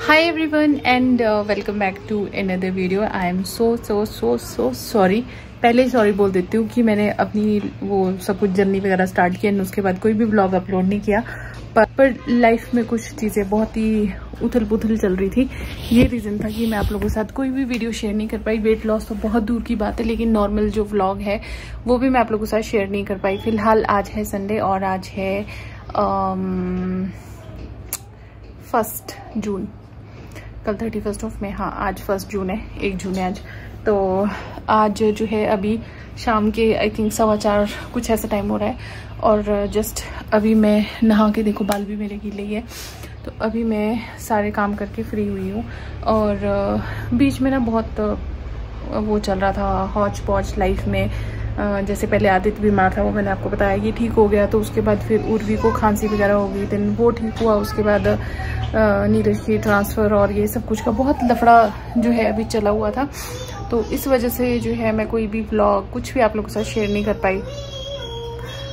Hi everyone and welcome back to another video. I am so sorry. पहले ही sorry बोल देती हूँ कि मैंने अपनी वो सब कुछ जर्नी वगैरह स्टार्ट किया, उसके बाद कोई भी व्लॉग अपलोड नहीं किया। पर लाइफ में कुछ चीज़ें बहुत ही उथल पुथल चल रही थी। ये रीज़न था कि मैं आप लोगों के साथ कोई भी वीडियो शेयर नहीं कर पाई। वेट लॉस तो बहुत दूर की बात है, लेकिन नॉर्मल जो व्लॉग है वो भी मैं आप लोगों के साथ शेयर नहीं कर पाई। फिलहाल आज है संडे और आज है 1 जून। कल 31 ऑफ मई, हाँ आज 1 जून है, 1 जून है आज। तो आज जो है अभी शाम के आई थिंक 4:15 कुछ ऐसा टाइम हो रहा है और जस्ट अभी मैं नहा के, देखो बाल भी मेरे गीले ही है, तो अभी मैं सारे काम करके फ्री हुई हूँ। और बीच में ना बहुत वो चल रहा था हौच पौच लाइफ में। जैसे पहले आदित्य बीमार था, वो मैंने आपको बताया, ये ठीक हो गया। तो उसके बाद फिर उर्वी को खांसी वगैरह हो गई, देन वो ठीक हुआ। उसके बाद नीरज की ट्रांसफ़र और ये सब कुछ का बहुत लफड़ा जो है अभी चला हुआ था। तो इस वजह से जो है मैं कोई भी व्लॉग कुछ भी आप लोगों के साथ शेयर नहीं कर पाई।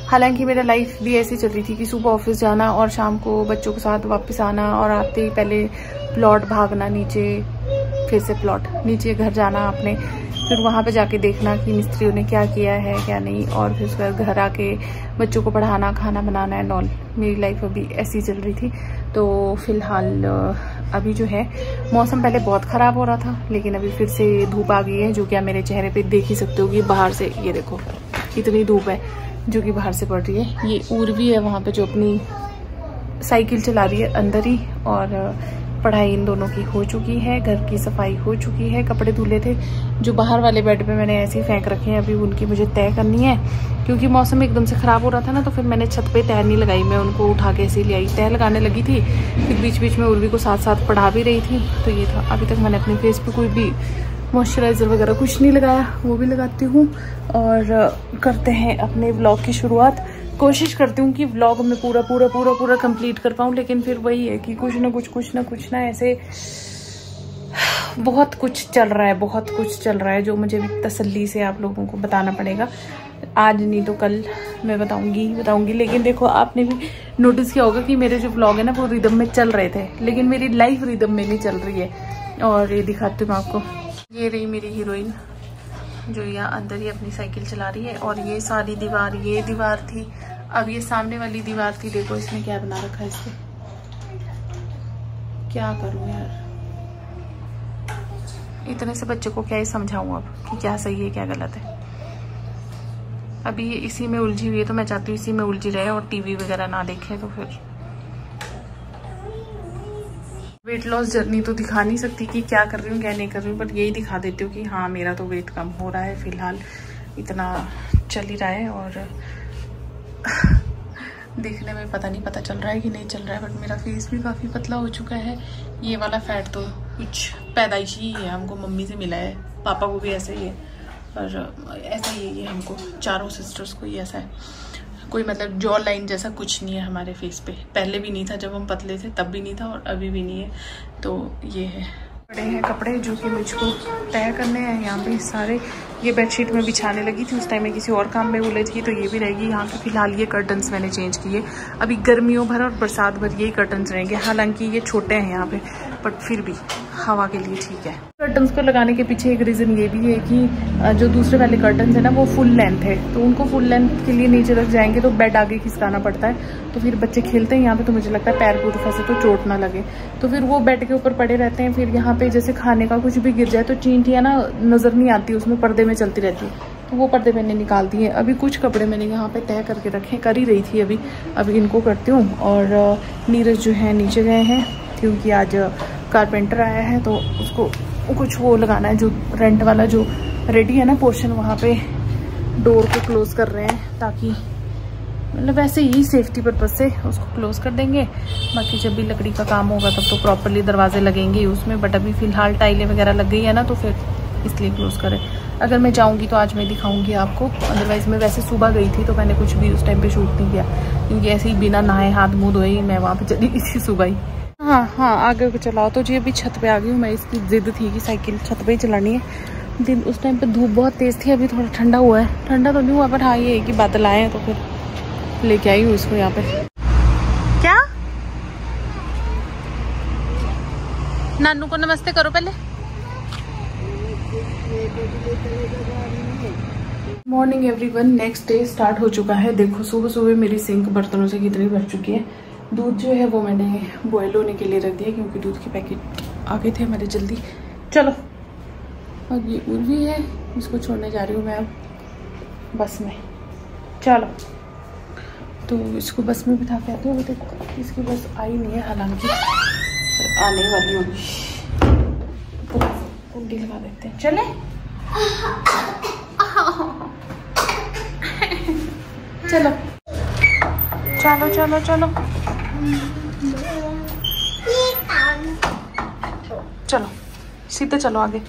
हालांकि मेरा लाइफ भी ऐसी चल रही थी कि सुबह ऑफिस जाना और शाम को बच्चों के साथ वापस आना, और आते ही पहले प्लॉट भागना नीचे, फिर से प्लॉट नीचे घर जाना अपने, फिर वहाँ पे जाके देखना कि मिस्त्रियों ने क्या किया है क्या नहीं, और फिर उसके बाद घर आके बच्चों को पढ़ाना, खाना बनाना एंड ऑल। मेरी लाइफ अभी ऐसी चल रही थी। तो फिलहाल अभी जो है मौसम पहले बहुत ख़राब हो रहा था, लेकिन अभी फिर से धूप आ गई है, जो कि आप मेरे चेहरे पे देख ही सकते हो कि बाहर से, ये देखो इतनी धूप है जो कि बाहर से पड़ रही है। ये उर्वी है वहाँ पे जो अपनी साइकिल चला रही है अंदर ही, और पढ़ाई इन दोनों की हो चुकी है, घर की सफाई हो चुकी है। कपड़े धुले थे जो बाहर वाले बेड पे मैंने ऐसे ही फेंक रखे हैं, अभी उनकी मुझे तय करनी है, क्योंकि मौसम एकदम से ख़राब हो रहा था ना। तो फिर मैंने छत पे तय नहीं लगाई, मैं उनको उठा के ऐसे ले आई। तय लगाने लगी थी, फिर बीच बीच में उर्वी को साथ साथ पढ़ा भी रही थी। तो ये था। अभी तक मैंने अपने फेस पे कोई भी मॉइस्चराइज़र वगैरह कुछ नहीं लगाया, वो भी लगाती हूँ। और करते हैं अपने व्लॉग की शुरुआत। कोशिश करती हूँ कि व्लॉग में पूरा कंप्लीट कर पाऊँ, लेकिन फिर वही है कि कुछ ना ऐसे बहुत कुछ चल रहा है जो मुझे भी तसल्ली से आप लोगों को बताना पड़ेगा। आज नहीं तो कल मैं बताऊंगी। लेकिन देखो, आपने भी नोटिस किया होगा कि मेरे जो व्लॉग है ना वो रिदम में चल रहे थे, लेकिन मेरी लाइफ रिदम में नहीं चल रही है। और ये दिखाती हूँ आपको, ये रही मेरी हीरोइन जो यहाँ अंदर ही अपनी साइकिल चला रही है। और ये सारी दीवार, ये दीवार थी, अब ये सामने वाली दीवार थी। देखो इसने क्या बना रखा है, इससे क्या करूं यार। इतने से बच्चे को क्या ही समझाऊं अब कि क्या सही है क्या गलत है। अभी ये इसी में उलझी हुई है, तो मैं चाहती हूँ इसी में उलझी रहे और टीवी वगैरह ना देखे। तो फिर वेट लॉस जर्नी तो दिखा नहीं सकती कि क्या कर रही हूँ क्या नहीं कर रही हूँ, बट यही दिखा देती हूँ कि हाँ मेरा तो वेट कम हो रहा है, फिलहाल इतना चल ही रहा है। और देखने में पता चल रहा है कि नहीं चल रहा है, बट मेरा फेस भी काफ़ी पतला हो चुका है। ये वाला फैट तो कुछ पैदाइशी ही है, हमको मम्मी से मिला है, पापा को भी ऐसा ही है, और ऐसा ही है ये हमको, चारों सिस्टर्स को ही ऐसा है। कोई मतलब जॉ लाइन जैसा कुछ नहीं है हमारे फेस पे, पहले भी नहीं था, जब हम पतले थे तब भी नहीं था, और अभी भी नहीं है। तो ये है, बड़े हैं कपड़े जो कि मुझको तय करने हैं यहाँ पे सारे। ये बेडशीट में बिछाने लगी थी, उस टाइम में किसी और काम में उलझ गई, तो ये भी रहेगी यहाँ पे। फिलहाल ये कर्टन्स मैंने चेंज किए, अभी गर्मियों भर और बरसात भर यही कर्टन्स रहेंगे। हालांकि ये छोटे हैं यहाँ पे, बट फिर भी हवा के लिए ठीक है। कर्टन्स को लगाने के पीछे एक रीज़न ये भी है कि जो दूसरे वाले कर्टन्स है ना वो फुल लेंथ है, तो उनको फुल लेंथ के लिए नीचे रख जाएंगे तो बेड आगे खिसकाना पड़ता है। तो फिर बच्चे खेलते हैं यहाँ पे, तो मुझे लगता है पैर कूद फंसे तो चोट ना लगे, तो फिर वो बेड के ऊपर पड़े रहते हैं। फिर यहाँ पे जैसे खाने का कुछ भी गिर जाए तो चींटियाँ ना नज़र नहीं आती, उसमें पर्दे में चलती रहती है, तो वो पर्दे मैंने निकाल दिए। अभी कुछ कपड़े मैंने यहाँ पे तय करके रखे, कर ही रही थी अभी इनको करती हूँ। और नीरज जो है नीचे गए हैं, क्योंकि आज कारपेंटर आया है, तो उसको कुछ वो लगाना है, जो रेंट वाला जो रेडी है ना पोर्शन, वहाँ पे डोर को क्लोज कर रहे हैं, ताकि मतलब वैसे ही सेफ्टी पर्पज से उसको क्लोज कर देंगे। बाकी जब भी लकड़ी का काम होगा तब तो प्रॉपरली दरवाजे लगेंगे ही उसमें, बट अभी फिलहाल टाइलें वगैरह लग गई है ना, तो फिर इसलिए क्लोज करें। अगर मैं जाऊंगी तो आज मैं दिखाऊंगी आपको, अदरवाइज मैं वैसे सुबह गई थी तो मैंने कुछ भी उस टाइम पे शूट नहीं किया, क्योंकि ऐसे ही बिना नहाए हाथ मुँह धोए मैं वहाँ पे चली गई थी सुबह ही। हाँ आगे को चलाओ। तो जी अभी छत पे आ गई हूँ मैं, इसकी जिद थी कि साइकिल छत पे ही चलानी है। दिन उस टाइम पे धूप बहुत तेज़ थी, अभी थोड़ा ठंडा हुआ है, ठंडा तो नहीं हुआ, बट हाँ ये है कि बादल आए हैं, तो फिर लेके आई हूँ इसको यहाँ पे। क्या नानू को नमस्ते करो पहले। Morning everyone, next day start हो चुका है। देखो सुबह सुबह मेरी सिंक बर्तनों से कितनी भर चुकी है। दूध जो है वो मैंने बॉयल होने के लिए रख दिया क्योंकि दूध के पैकेट आ गए थे हमारे जल्दी। चलो, और ये उर्वी है, इसको छोड़ने जा रही हूँ मैं अब बस में। चलो, तो इसको बस में बिठा के आती हूँ। देखो इसकी बस आई नहीं है, हालांकि आने वाली होगी। कुंडी लगा देते हैं। चले चलो चलो चलो चलो चलो, सीधे चलो आगे।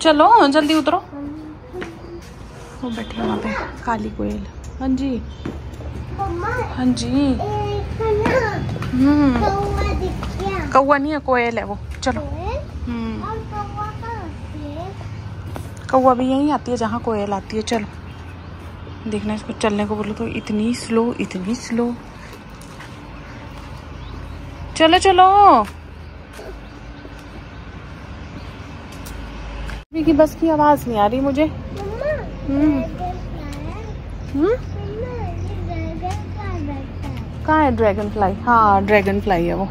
चलो जल्दी उतरो। वो बैठी है वहाँ पे काली कोयल। हाँ जी हाँ जी। कौवा नहीं है, कोयल है वो। चलो। कौवा भी यहीं आती है जहाँ कोयल आती है। चलो देखना, इसको चलने को बोलो तो इतनी स्लो, इतनी स्लो। चलो चलो। की बस की आवाज नहीं आ रही मुझे। कहाँ है ड्रैगन फ्लाई? हाँ ड्रैगन फ्लाई है वो,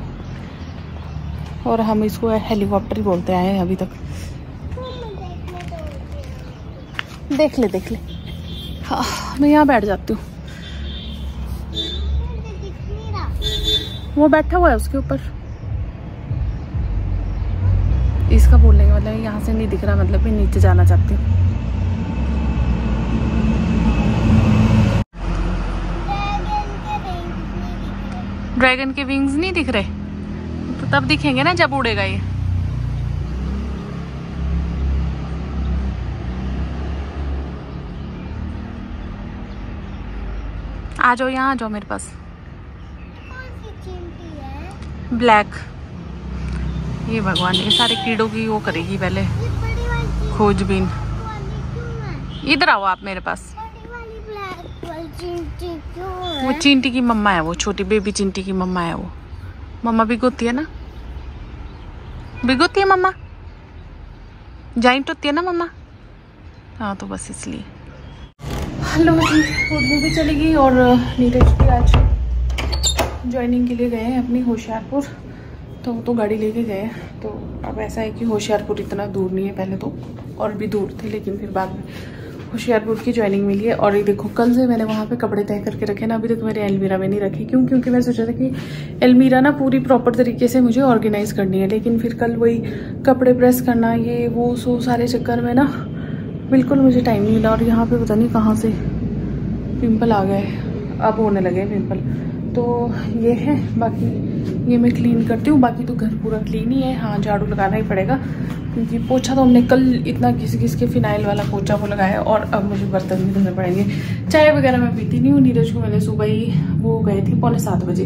और हम इसको हेलीकॉप्टर ही बोलते आए हैं अभी तक। देख ले देख ले। हाँ मैं यहाँ बैठ जाती हूँ। वो बैठा हुआ है उसके ऊपर। इसका बोलने का मतलब यहाँ से नहीं दिख रहा, मतलब मैं नीचे जाना चाहती हूँ। ड्रैगन के विंग्स नहीं दिख रहे तो तब दिखेंगे ना जब उड़ेगा ये। आ जाओ यहाँ, आ जाओ मेरे पास। ब्लैक। ये भगवान, ये सारे कीड़ों की वो करेगी पहले खोजबीन। इधर आओ आप मेरे पास। वो चींटी की मम्मा है, वो छोटी बेबी चींटी की मम्मा है वो। मम्मा भिगोती है ना, भिगोती है मम्मा, जॉइंट होती है ना मम्मा। हाँ तो बस इसलिए। हेलो जी, उर्दू भी चलेगी और नीरज भी आज ज्वाइनिंग के लिए गए हैं अपनी होशियारपुर। तो गाड़ी लेके गए। तो अब ऐसा है कि होशियारपुर इतना दूर नहीं है, पहले तो और भी दूर थे, लेकिन फिर बाद में होशियारपुर की ज्वाइनिंग मिली है। और ये देखो कल से मैंने वहाँ पे कपड़े तय करके रखे ना, अभी तक मेरे अलमीरा में नहीं रखे। क्यों? क्योंकि मैं सोचा था कि अलमीरा ना पूरी प्रॉपर तरीके से मुझे ऑर्गेनाइज करनी है, लेकिन फिर कल वही कपड़े प्रेस करना, ये वो सो सारे चक्कर में ना बिल्कुल मुझे टाइम नहीं मिला। और यहाँ पे पता नहीं कहाँ से पिंपल आ गए, अब होने लगे पिंपल। तो ये है, बाकी ये मैं क्लीन करती हूँ। बाकी तो घर पूरा क्लीन ही है। हाँ झाड़ू लगाना ही पड़ेगा क्योंकि पोछा तो हमने कल इतना घिस के फिनाइल वाला पोछा वो लगाया, और अब मुझे बर्तन भी धोने पड़ेंगे। चाय वगैरह मैं पीती नहीं हूँ। नीरज को मैंने सुबह ही, वो गए थे 6:45 बजे,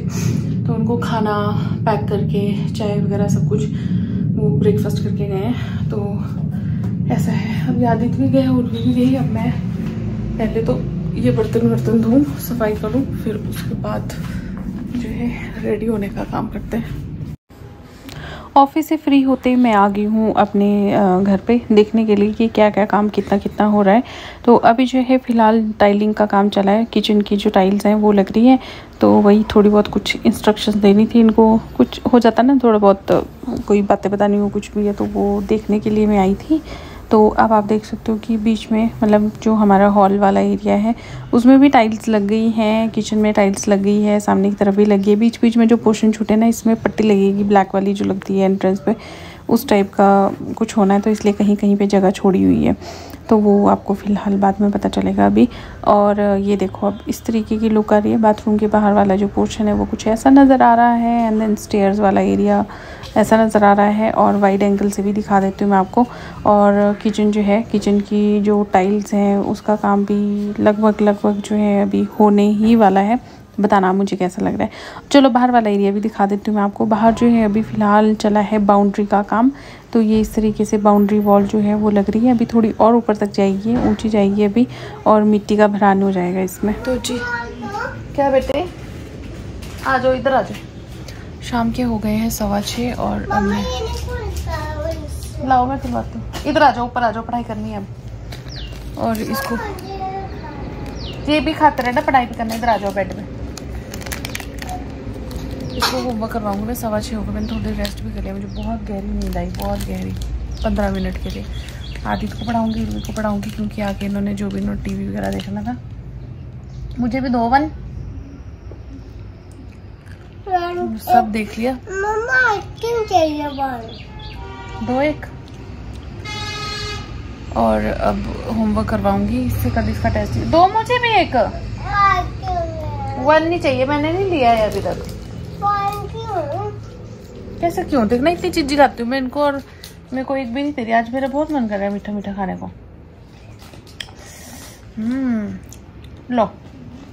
तो उनको खाना पैक करके चाय वगैरह सब कुछ वो ब्रेकफास्ट करके गए हैं। तो ऐसा है। अब आदित्य भी गए और भी गई। अब मैं पहले तो ये बर्तन धोऊं, सफाई करूं, फिर उसके बाद जो है रेडी होने का काम करते हैं। ऑफिस से फ्री होते ही मैं आ गई हूँ अपने घर पे देखने के लिए कि क्या क्या काम कितना कितना हो रहा है। तो अभी जो है फ़िलहाल टाइलिंग का काम चला है। किचन की जो टाइल्स हैं वो लग रही है, तो वही थोड़ी बहुत कुछ इंस्ट्रक्शंस देनी थी इनको। कुछ हो जाता ना थोड़ा बहुत, कोई बातें बतानी हो कुछ भी है, तो वो देखने के लिए मैं आई थी। तो अब आप देख सकते हो कि बीच में मतलब जो हमारा हॉल वाला एरिया है उसमें भी टाइल्स लग गई हैं, किचन में टाइल्स लग गई है, सामने की तरफ भी लगी है। बीच बीच में जो पोर्शन छूटे ना, इसमें पट्टी लगेगी ब्लैक वाली जो लगती है एंट्रेंस पे, उस टाइप का कुछ होना है। तो इसलिए कहीं कहीं पे जगह छोड़ी हुई है, तो वो आपको फ़िलहाल बाद में पता चलेगा अभी। और ये देखो अब इस तरीके की लुक आ रही है। बाथरूम के बाहर वाला जो पोर्शन है वो कुछ ऐसा नज़र आ रहा है, एंड देन स्टेयर्स वाला एरिया ऐसा नज़र आ रहा है। और वाइड एंगल से भी दिखा देती हूँ मैं आपको। और किचन जो है, किचन की जो टाइल्स हैं उसका काम भी लगभग जो है अभी होने ही वाला है। बताना मुझे कैसा लग रहा है। चलो बाहर वाला एरिया भी दिखा देती हूँ मैं आपको। बाहर जो है अभी फ़िलहाल चला है बाउंड्री का काम। तो ये इस तरीके से बाउंड्री वॉल जो है वो लग रही है। अभी थोड़ी और ऊपर तक जाएगी, ऊंची जाएगी अभी, और मिट्टी का भरान हो जाएगा इसमें। तो जी क्या बेटे आ जाओ, इधर आ जाओ। शाम के हो गए हैं 6:15 और अब मैं लाओ, मैं खुलवाती हूँ। इधर आ जाओ, ऊपर आ जाओ, पढ़ाई करनी है अब। और इसको ये भी खाते रहना, पढ़ाई भी करना। इधर आ जाओ बेड में। इसको होमवर्क करवाऊंगी मैं। 6:15 हो गए, मैंने थोड़ी देर रेस्ट भी कर लिया। मुझे बहुत गहरी नींद आई, बहुत गहरी, 15 मिनट के लिए। आदित्य को पढ़ाऊंगी, उर्वी को पढ़ाऊंगी, क्योंकि आके इन्होंने जो भी टीवी वगैरह देखना था। मुझे भी 2 1 सब देख लिया। मम्मा क्यों चाहिए 2 1 और अब होमवर्क करवाऊंगी इससे। कल इसका टेस्ट 2। मुझे भी 1 1 नहीं चाहिए, मैंने नहीं लिया है अभी तक। कैसे क्यों? देखना इतनी चीज लाती हूँ मैं इनको और मेरे को एक भी नहीं तेरी। आज मेरा बहुत मन कर रहा है मीठा मीठा खाने को। लो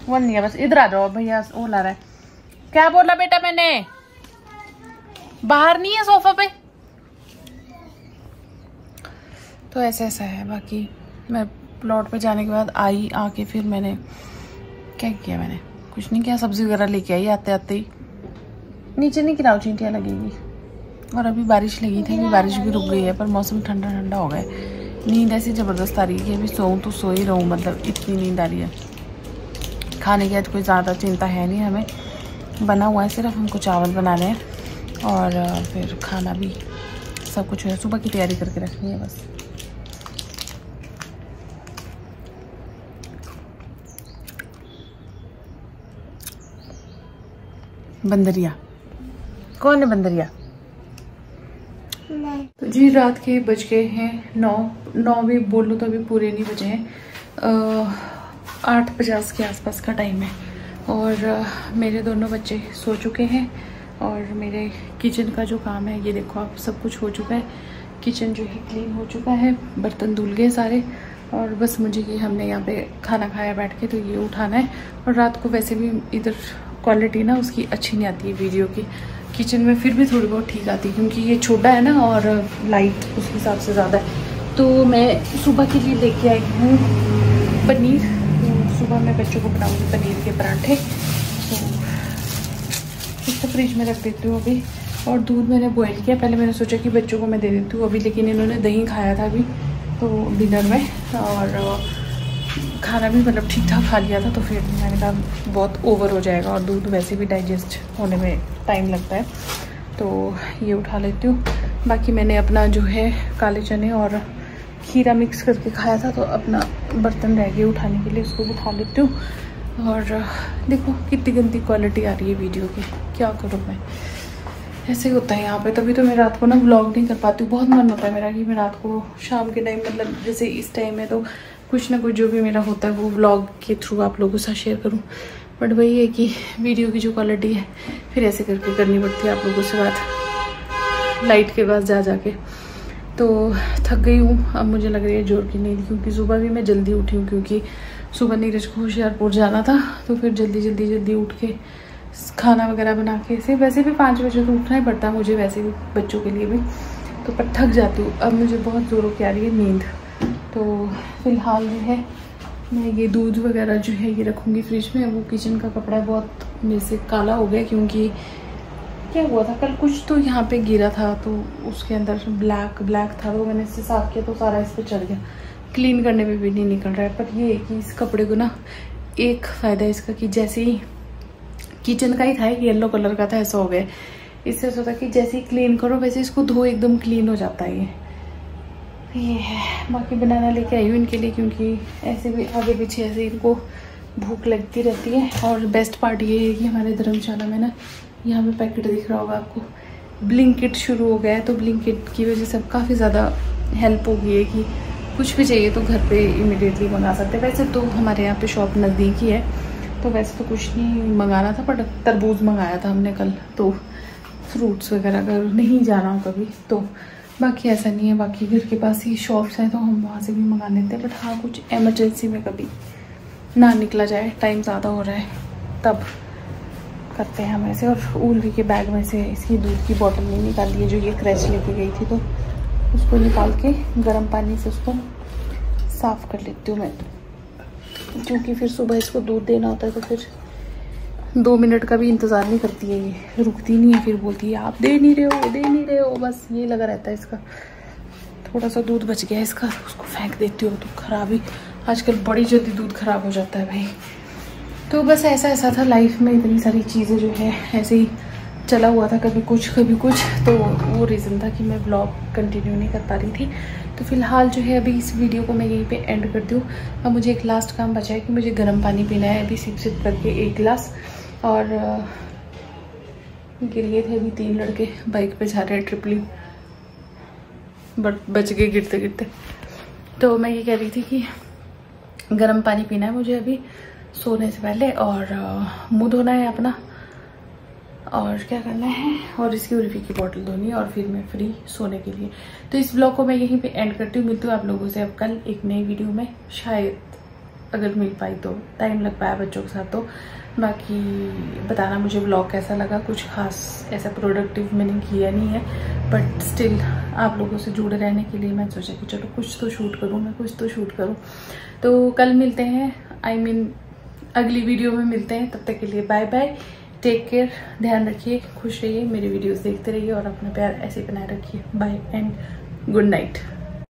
1 नहीं है बस। इधर आ जाओ, भैया वो ला रहा है। क्या बोला बेटा मैंने? बाहर नहीं है सोफा पे। तो ऐसा है। बाकी मैं प्लॉट पे जाने के बाद आई, आके फिर मैंने क्या किया? मैंने कुछ नहीं किया, सब्जी वगैरह लेके आई आते आते ही। नीचे नहीं गिराओ, चींटियाँ लगेगी। और अभी बारिश लगी थी, अभी बारिश भी रुक गई है, पर मौसम ठंडा ठंडा हो गया है। नींद ऐसी ज़बरदस्त आ रही है कि अभी सोऊं तो सो ही रहूँ, मतलब इतनी नींद आ रही है। खाने की आज कोई ज़्यादा चिंता है नहीं हमें, बना हुआ है, सिर्फ हमको चावल बनाने हैं और फिर खाना भी सब कुछ है। सुबह की तैयारी करके रखनी है बस। बंदरिया कौन है? बंदरिया तो जी रात के बज गए हैं 9 भी बोलो तो अभी पूरे नहीं बजे हैं। 8:50 के आसपास का टाइम है और मेरे दोनों बच्चे सो चुके हैं और मेरे किचन का जो काम है ये देखो आप, सब कुछ हो चुका है। किचन जो है क्लीन हो चुका है, बर्तन धुल गए सारे और बस मुझे ये हमने यहाँ पे खाना खाया बैठ के, तो ये उठाना है। और रात को वैसे भी इधर क्वालिटी ना उसकी अच्छी नहीं आती है वीडियो की। किचन में फिर भी थोड़ी बहुत ठीक आती है क्योंकि ये छोटा है ना और लाइट उस हिसाब से ज़्यादा है। तो मैं सुबह के लिए लेके आई हूँ पनीर। तो सुबह मैं बच्चों को बनाऊँगी पनीर के पराठे। तो इसको फ्रिज में रख देती हूँ अभी। और दूध मैंने बॉयल किया, पहले मैंने सोचा कि बच्चों को मैं दे देती हूँ अभी, लेकिन इन्होंने दही खाया था अभी तो डिनर में और खाना भी मतलब ठीक ठाक खा लिया था। तो फिर मैंने कहा बहुत ओवर हो जाएगा और दूध वैसे भी डाइजेस्ट होने में टाइम लगता है, तो ये उठा लेती हूँ। बाकी मैंने अपना जो है काले चने और खीरा मिक्स करके खाया था, तो अपना बर्तन रह गया उठाने के लिए, उसको उठा लेती हूँ। और देखो कितनी गंदी क्वालिटी आ रही है वीडियो की, क्या करूँ मैं, ऐसे होता है यहाँ पे। तभी तो मैं रात को ना व्लॉग नहीं कर पाती हूँ। बहुत मन होता है मेरा कि मैं रात को शाम के टाइम, मतलब जैसे इस टाइम में तो कुछ ना कुछ जो भी मेरा होता है वो व्लॉग के थ्रू आप लोगों के साथ शेयर करूँ। बट वही है कि वीडियो की जो क्वालिटी है फिर ऐसे करके करनी पड़ती है आप लोगों से बात, लाइट के पास जा जाके। तो थक गई हूँ, अब मुझे लग रही है जोर की नींद, क्योंकि सुबह भी मैं जल्दी उठी हूँ क्योंकि सुबह नीरज को होशियारपुर जाना था। तो फिर जल्दी उठ के खाना वगैरह बना के, से वैसे भी 5 बजे तो उठना ही पड़ता है मुझे, वैसे भी बच्चों के लिए भी। तो पर थक जाती हूँ, अब मुझे बहुत ज़ोरों की आ रही है नींद। तो फिलहाल जो है मैं ये दूध वगैरह जो है ये रखूँगी फ्रिज में। वो किचन का कपड़ा बहुत मेरे से काला हो गया, क्योंकि क्या हुआ था कल कुछ तो यहाँ पे गिरा था, तो उसके अंदर ब्लैक था, तो मैंने इससे साफ किया तो सारा इस पर चढ़ गया। क्लीन करने में भी नहीं निकल रहा है। पर ये है कि इस कपड़े को ना एक फ़ायदा इसका कि जैसे ही किचन का ही था, एक येलो कलर का था, ऐसा हो गया। इससे ऐसा होता है कि जैसे ही क्लीन करो वैसे इसको धो एकदम क्लीन हो जाता है ये है। बाकी बनाना लेके आई हूँ इनके लिए, क्योंकि ऐसे भी आगे पीछे ऐसे इनको भूख लगती रहती है। और बेस्ट पार्ट ये है कि हमारे धर्मशाला में ना यहाँ पे पैकेट दिख रहा होगा आपको, ब्लिंकिट शुरू हो गया है। तो ब्लिंकिट की वजह से काफ़ी ज़्यादा हेल्प हो गई है कि कुछ भी चाहिए तो घर पे इमीडिएटली मंगा सकते हैं। वैसे तो हमारे यहाँ पे शॉप नज़दीक ही है, तो वैसे तो कुछ नहीं मंगाना था, पर तरबूज मंगाया था हमने कल। तो फ्रूट्स वगैरह अगर नहीं जाना हो कभी तो, बाकी ऐसा नहीं है। बाकी घर के पास ही शॉप्स हैं तो हम वहाँ से भी मंगा लेते हैं। बट हाँ, कुछ एमरजेंसी में कभी ना निकला जाए, टाइम ज़्यादा हो रहा है, तब करते हैं हम ऐसे। और उर्वी के बैग में से इसकी दूध की बोतल नहीं निकाली है जो ये क्रैच लेके गई थी, तो उसको निकाल के गर्म पानी से उसको साफ़ कर लेती हूँ मैं, क्योंकि फिर सुबह इसको दूध देना होता है तो फिर 2 मिनट का भी इंतज़ार नहीं करती है, ये रुकती नहीं है, फिर बोलती है आप दे नहीं रहे हो, बस ये लगा रहता है इसका। थोड़ा सा दूध बच गया इसका, उसको फेंक देती हूँ। तो खराब ही आजकल बड़ी जल्दी दूध खराब हो जाता है भाई। तो बस ऐसा था लाइफ में, इतनी सारी चीज़ें जो है ऐसे ही चला हुआ था, कभी कुछ। तो वो रीज़न था कि मैं ब्लॉग कंटिन्यू नहीं कर पा रही थी। तो फिलहाल जो है अभी इस वीडियो को मैं यहीं पे एंड करती हूँ। अब मुझे एक लास्ट काम बचा है कि मुझे गर्म पानी पीना है अभी, सिप करके 1 गिलास। और गिर गए थे अभी 3 लड़के, बाइक पे जा रहे हैं ट्रिपली, बट बच गए गिरते गिरते। तो मैं ये कह रही थी कि गर्म पानी पीना है मुझे अभी सोने से पहले, और मुंह धोना है अपना, और क्या करना है, और इसकी उल्फी की बोतल धोनी है, और फिर मैं फ्री सोने के लिए। तो इस ब्लॉग को मैं यहीं पे एंड करती हूँ। मिलती हूँ आप लोगों से अब कल एक नई वीडियो में, शायद अगर मिल पाई तो, टाइम लग पाया बच्चों के साथ। तो बाकी बताना मुझे ब्लॉग कैसा लगा। कुछ खास ऐसा प्रोडक्टिव मैंने किया नहीं है, बट स्टिल आप लोगों से जुड़े रहने के लिए मैं सोचा कि चलो कुछ तो शूट करूँ। तो कल मिलते हैं, अगली वीडियो में मिलते हैं। तब तक के लिए बाय बाय, टेक केयर, ध्यान रखिए, खुश रहिए, मेरे वीडियोस देखते रहिए और अपना प्यार ऐसे बनाए रखिए। Bye and good night.